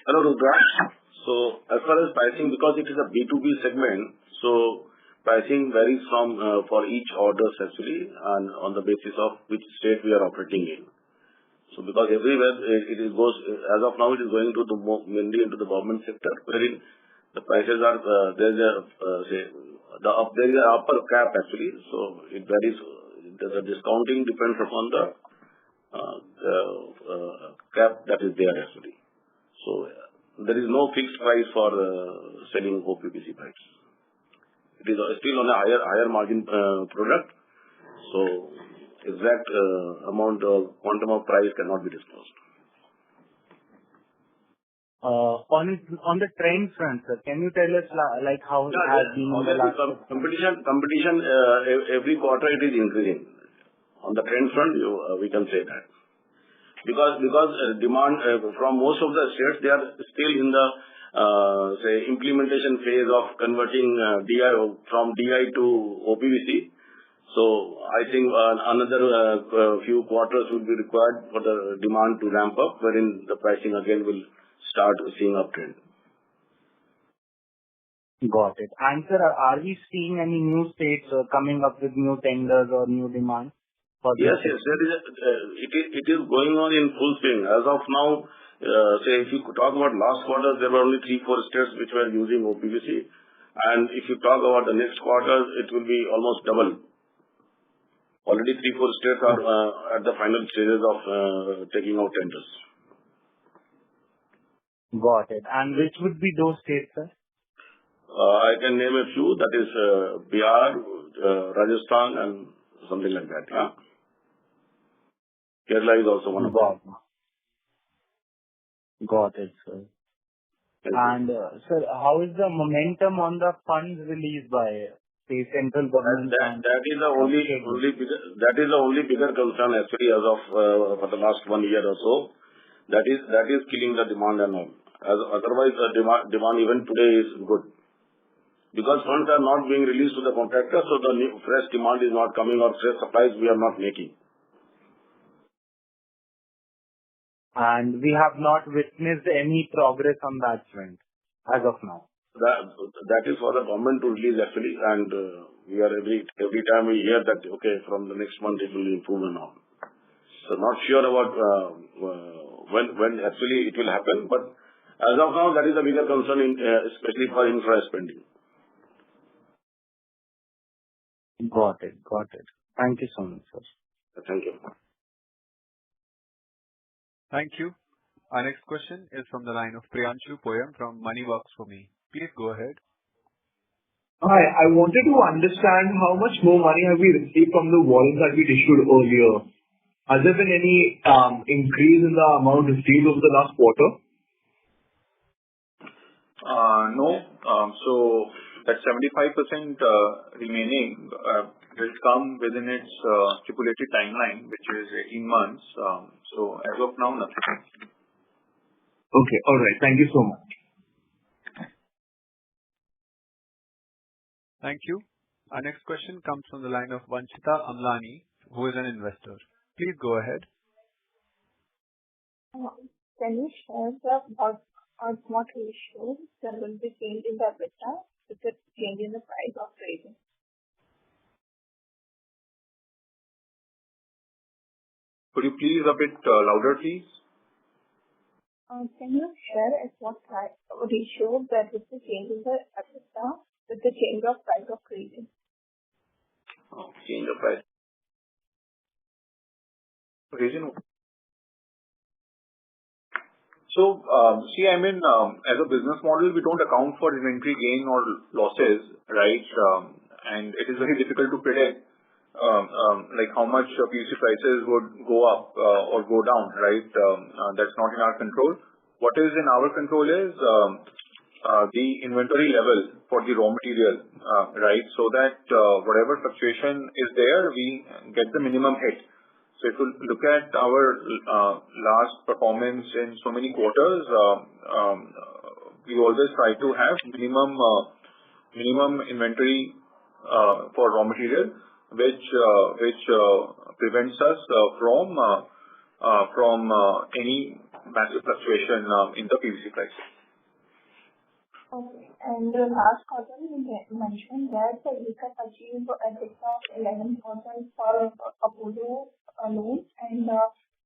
Hello, Rudraksh. So as far as pricing, because it is a B2B segment, so pricing varies from for each orders actually, and on the basis of which state we are operating in. So because everywhere it goes, as of now, it is going to mainly into the government sector, wherein the prices are there is an upper cap actually. So it varies. The discounting depends upon the cap that is there actually. So there is no fixed price for selling OPVC pipes. It is still on a higher margin product. So exact amount of quantum of price cannot be disclosed. On the trend front, sir, can you tell us like how it has been in the last competition every quarter it is increasing. On the trend front, we can say that. Because demand from most of the states, they are still in the implementation phase of converting from DI to OPVC. So I think another few quarters will be required for the demand to ramp up, wherein the pricing again will start seeing uptrend. Got it. And sir, are we seeing any new states coming up with new tenders or new demands? Yes. It is going on in full swing. As of now, if you talk about last quarter, there were only 3-4 states which were using OPVC. And if you talk about the next quarter, it will be almost double. Already 3-4 states are at the final stages of taking out tenders. Got it. And which would be those states, sir? I can name a few. That is Bihar, Rajasthan, and something like that. Yeah. Kerala is also one of them. Got it, sir. And sir, how is the momentum on the funds released by the central government? That is the only bigger concern actually as of for the last 1 year or so. That is killing the demand and all. Otherwise, the demand even today is good. Because funds are not being released to the contractors, so the fresh demand is not coming or fresh supplies we are not making. And we have not witnessed any progress on that front as of now. That is for the government to release actually, and we are every time we hear that okay, from the next month it will improve and all. So not sure about when actually it will happen, but as of now that is a bigger concern especially for infra spending. Got it. Thank you so much, sir. Thank you. Thank you. Our next question is from the line of Priyanshu Poyam from Money Works for Me. Please go ahead. Hi. I wanted to understand how much more money have we received from the warrants that we issued earlier. Has there been any increase in the amount received over the last quarter? No. So that 75% remaining will come within its stipulated timeline, which is 18 months. So as of now, nothing. Okay. All right. Thank you so much. Thank you. Our next question comes from the line of Vanchita Amlani, who is an investor. Please go ahead. Can you share what ratio there will be change in the EBITDA with the change in the price of trading? Could you please a bit louder, please? Can you share what ratio there will be change in the EBITDA with the change of price of trading? Change of price. Reason. So, see, as a business model, we don't account for inventory gain or losses, right? And it is very difficult to predict, like how much PVC prices would go up or go down, right? That's not in our control. What is in our control is the inventory level for the raw material, right? So that whatever fluctuation is there, we get the minimum hit. So if you look at our last performance in so many quarters, we always try to have minimum inventory for raw material, which prevents us from any massive fluctuation in the PVC price. Okay. And the last quarter, you mentioned that we can achieve a EBITDA of 11,000 for Apollo alone and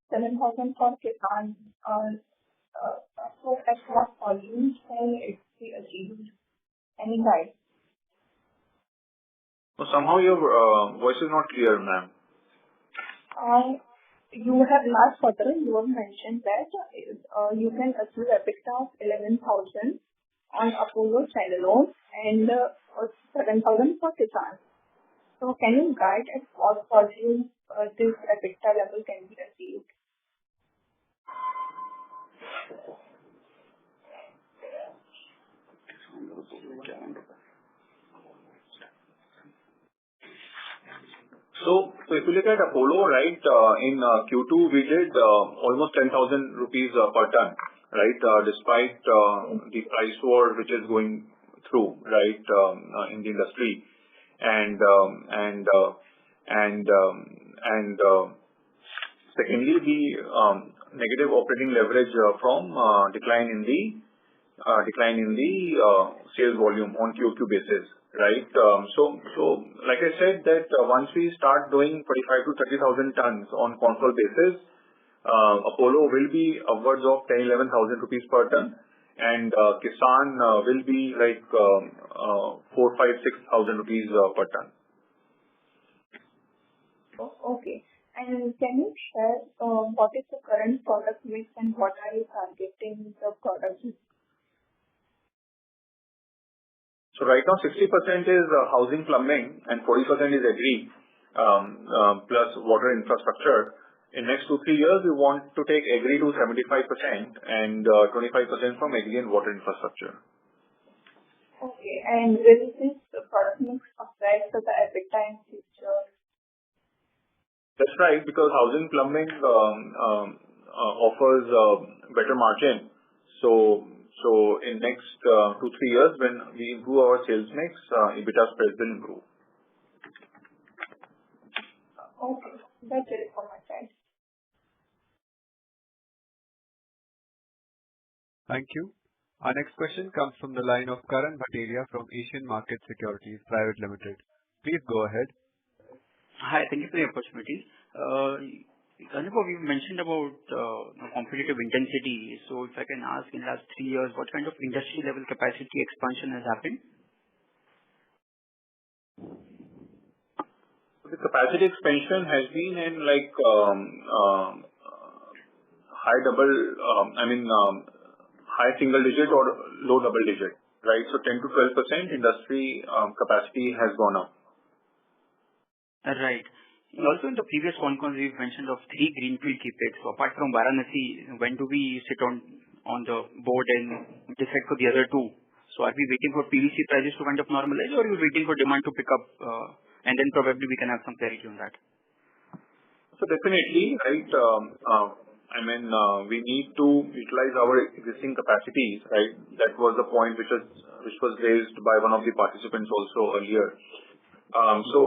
7,000 for Kisan. So at what volumes can it be achieved? Any guide? So somehow your voice is not clear, ma'am. You have last quarter, you have mentioned that you can achieve EBITDA of 11,000 on Apollo standalone and 7,000 for Kisan. So can you guide at what volume this EBITDA level can be achieved? So if you look at Apollo, right, in Q2 we did almost 10,000 rupees per ton, right, despite the price war which is going through, right, in the industry, and secondly the negative operating leverage from decline in the sales volume on QQ basis, right? So like I said that once we start doing 45 to 30,000 tons on Concall basis, Apollo will be upwards of 10,000-11,000 rupees per ton, and Kisan will be like 4,000-6,000 rupees per ton. Okay. And can you share what is the current product mix and what are you targeting the products? So right now 60% is housing plumbing and 40% is agri plus water infrastructure. In next 2-3 years, we want to take agri to 75% and 25% from agri and water infrastructure. Okay. And will this product mix affect the EBITDA in future? That's right, because housing plumbing offers better margin. So in next 2-3 years, when we improve our sales mix, EBITDA spreads will improve. Okay. That's it from my side. Thank you. Our next question comes from the line of Karan Bhateria from Asian Market Securities Private Limited. Please go ahead. Hi, thank you for the opportunity. Anubhav, you mentioned about competitive intensity. So if I can ask, in the last 3 years, what kind of industry level capacity expansion has happened? The capacity expansion has been in like high single digit or low double digit, right? So 10 to 12% industry capacity has gone up. Right. Also, in the previous con calls, we've mentioned of 3 greenfield CapEx. So apart from Varanasi, when do we sit on the board and decide for the other 2? So are we waiting for PVC prices to kind of normalize, or are we waiting for demand to pick up, and then probably we can have some clarity on that? So definitely, right, we need to utilize our existing capacities, right? That was the point which was raised by one of the participants also earlier. So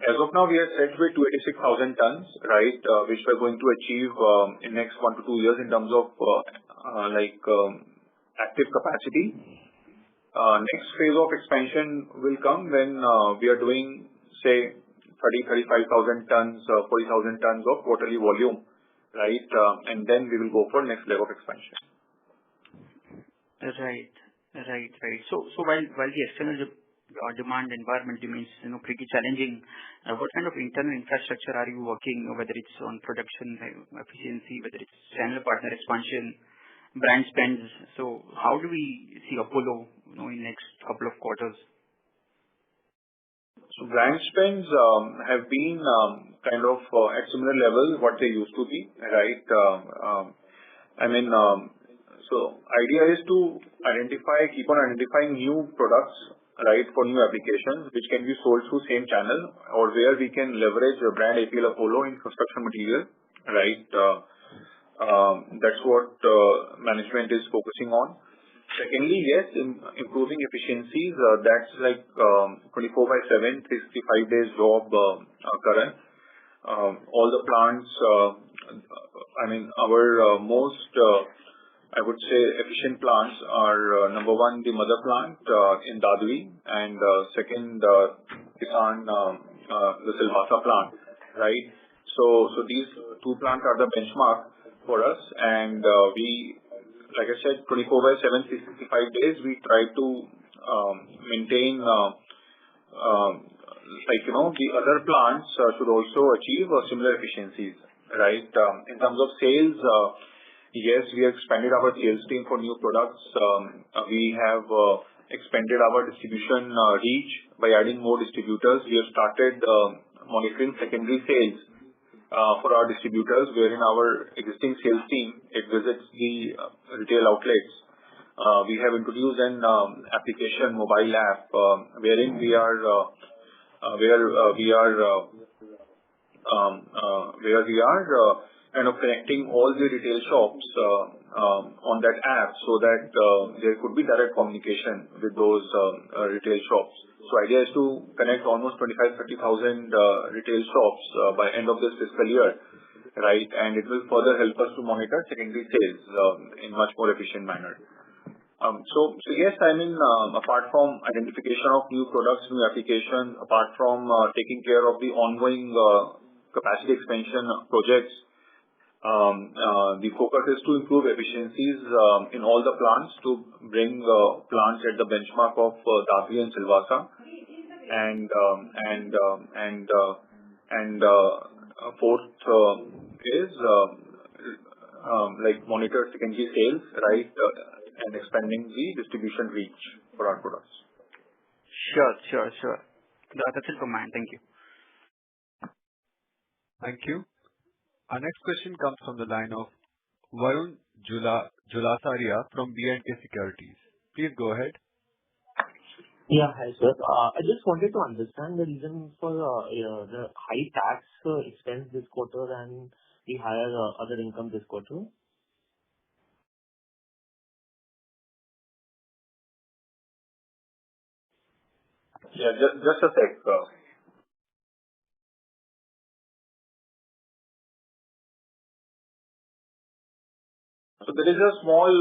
as of now, we are set with 286,000 tons, right, which we are going to achieve in next 1 to 2 years in terms of active capacity. Next phase of expansion will come when we are doing, say, 35,000 tons, 40,000 tons of quarterly volume, right? And then we will go for next leg of expansion. Right. So while the external demand environment remains, pretty challenging, what kind of internal infrastructure are you working, whether it's on production efficiency, whether it's channel partner expansion, brand spends? So how do we see Apollo, in next couple of quarters? So brand spends have been kind of at similar levels what they used to be, right? So idea is to keep on identifying new products, right, for new applications which can be sold through same channel, or where we can leverage a brand APL Apollo in construction material, right? That's what management is focusing on. Secondly, yes, improving efficiencies, that's like 24/7, 365 days job, Karan. All the plants, our most, I would say, efficient plants are number 1, the mother plant in Dadri, and second, Kisan, the Silvassa plant, right? So these 2 plants are the benchmark for us, and we, like I said, 24/7, 365 days, we try to maintain, the other plants should also achieve similar efficiencies, right? In terms of sales, yes, we expanded our sales team for new products. We have expanded our distribution reach by adding more distributors. We have started monitoring secondary sales for our distributors, wherein our existing sales team, it visits the retail outlets. We have introduced an application, mobile app, wherein we are kind of connecting all the retail shops on that app, so that there could be direct communication with those retail shops. So idea is to connect almost 25,000-30,000 retail shops by end of this fiscal year, right? And it will further help us to monitor secondary sales in much more efficient manner. So yes, apart from identification of new products, new applications, apart from taking care of the ongoing capacity expansion projects, the focus is to improve efficiencies in all the plants, to bring plants at the benchmark of Dadri and Silvassa, and fourth is monitor secondary sales, right, and expanding the distribution reach for our products. Sure. That's it from mine. Thank you. Thank you. Our next question comes from the line of Varun Julasaria from B&K Securities. Please go ahead. Yeah, hi, sir. I just wanted to understand the reason for the high tax expense this quarter and the higher other income this quarter. Yeah, just a sec. So there is a small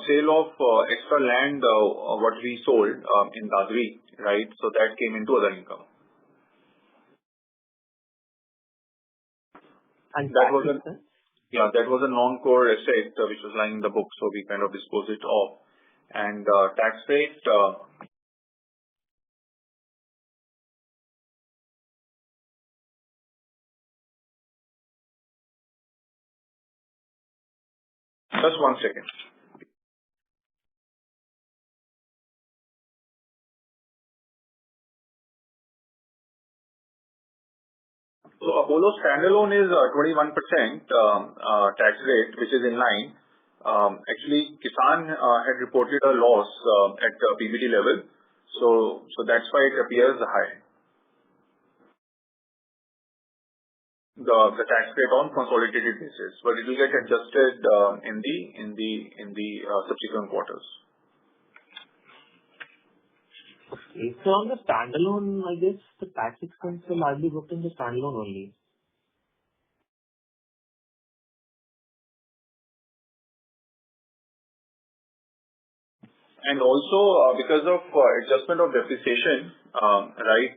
sale of extra land what we sold in Dadri, right? So that came into other income. And that was a non-core asset which was lying in the book, so we kind of disposed it off. And tax rate, Just one second. So Apollo standalone is 21% tax rate, which is in line. Actually, Kisan had reported a loss at the PBT level, so that's why it appears high. The tax rate on consolidated basis, but it will get adjusted in the subsequent quarters. Okay. So on the standalone, I guess the tax expense will largely booked in the standalone only. And also because of adjustment of depreciation, right?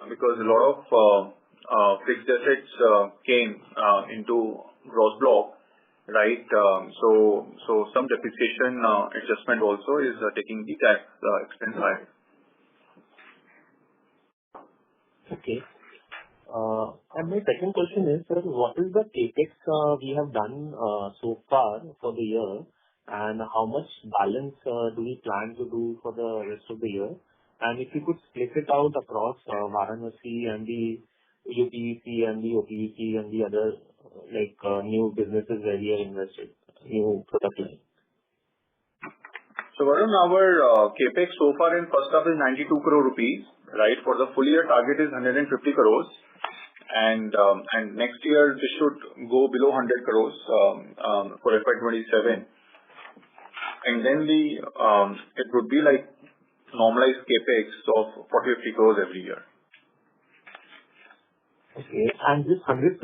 Because a lot of fixed assets came into gross block, right? So some depreciation adjustment also is taking the tax expense high. Okay. And my second question is, sir, what is the CapEx we have done so far for the year, and how much balance do we plan to do for the rest of the year? And if you could split it out across Varanasi and the UPVC and the OPVC and the other new businesses where we are invested, new product line. So Varun, our CapEx so far in first half is 92 crore rupees, right? For the full year target is 150 crores. And next year this should go below 100 crores for FY27. And then it would be like normalized CapEx of 40-50 crores every year. Okay. And this 150,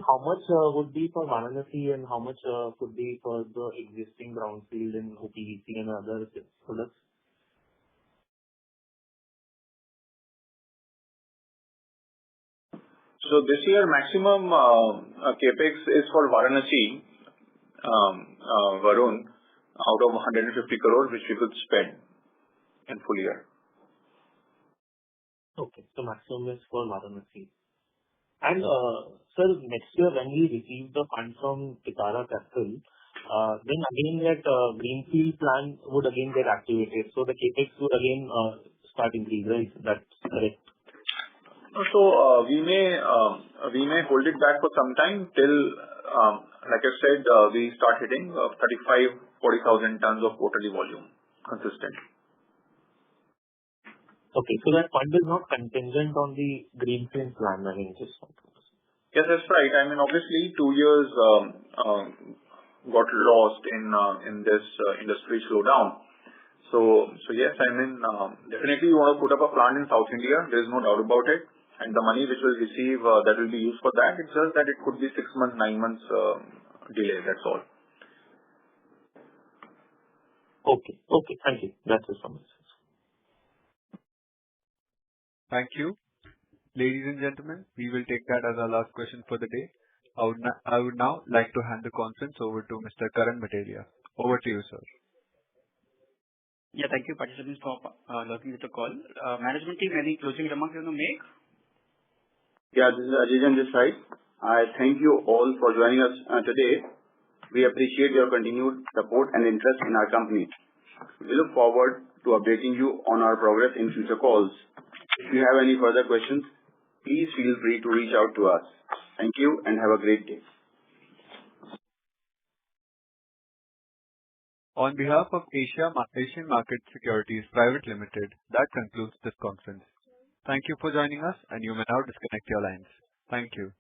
how much would be for Varanasi and how much could be for the existing brownfield in OPVC and other products? So this year maximum capex is for Varanasi, Varun, out of 150 crores, which we could spend in full year. Okay, so maximum is for Varanasi. And sir, next year when we receive the funds from Kitara Capital, then again that greenfield plan would again get activated. So the capex would again start increase, right? That's correct. So we may hold it back for some time till, like I said, we start hitting 35,000-40,000 tons of quarterly volume consistent. Okay, so that fund is not contingent on the greenfield plan, I mean, just. Yes, that's right. I mean, obviously 2 years got lost in this industry slowdown. So yes, I mean, definitely you want to put up a plant in South India. There is no doubt about it. And the money which we'll receive, that will be used for that. It's just that it could be 6 months, 9 months delay. That's all. Okay. Thank you. That's it from me. Thank you. Ladies and gentlemen, we will take that as our last question for the day. I would now like to hand the conference over to Mr. Karan Bhatia. Over to you, sir. Yeah, thank you, participants, for logging with the call. Management team, any closing remarks you want to make? Yeah, this is Ajay on this side. I thank you all for joining us today. We appreciate your continued support and interest in our company. We look forward to updating you on our progress in future calls. If you have any further questions, please feel free to reach out to us. Thank you and have a great day. On behalf of Asian Market Securities Private Limited, that concludes this conference. Thank you for joining us, and you may now disconnect your lines. Thank you.